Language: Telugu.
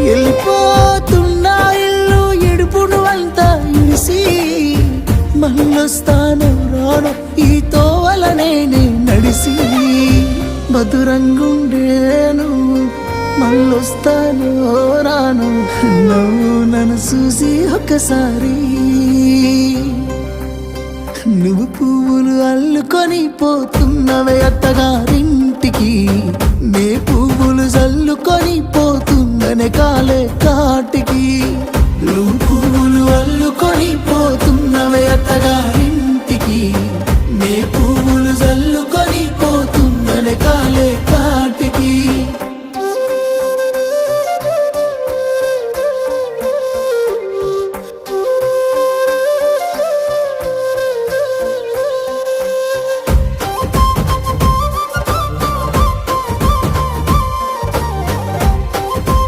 వెళ్ళిపోతున్నా ఇల్లు ఎడుపును అంతా ఇడిసి మళ్ళొస్తాను రాను ఈ తోవలనే నడిసి మధురంగుండేను మళ్ళొస్తాను రాను నువ్వు నన్ను చూసి ఒక్కసారి నువ్వు పువ్వులు అల్లుకొని పోతున్నవే అత్తగారింటికి నే పువ్వులు చల్లుకొని పోతున్ననే కాలే కాటికి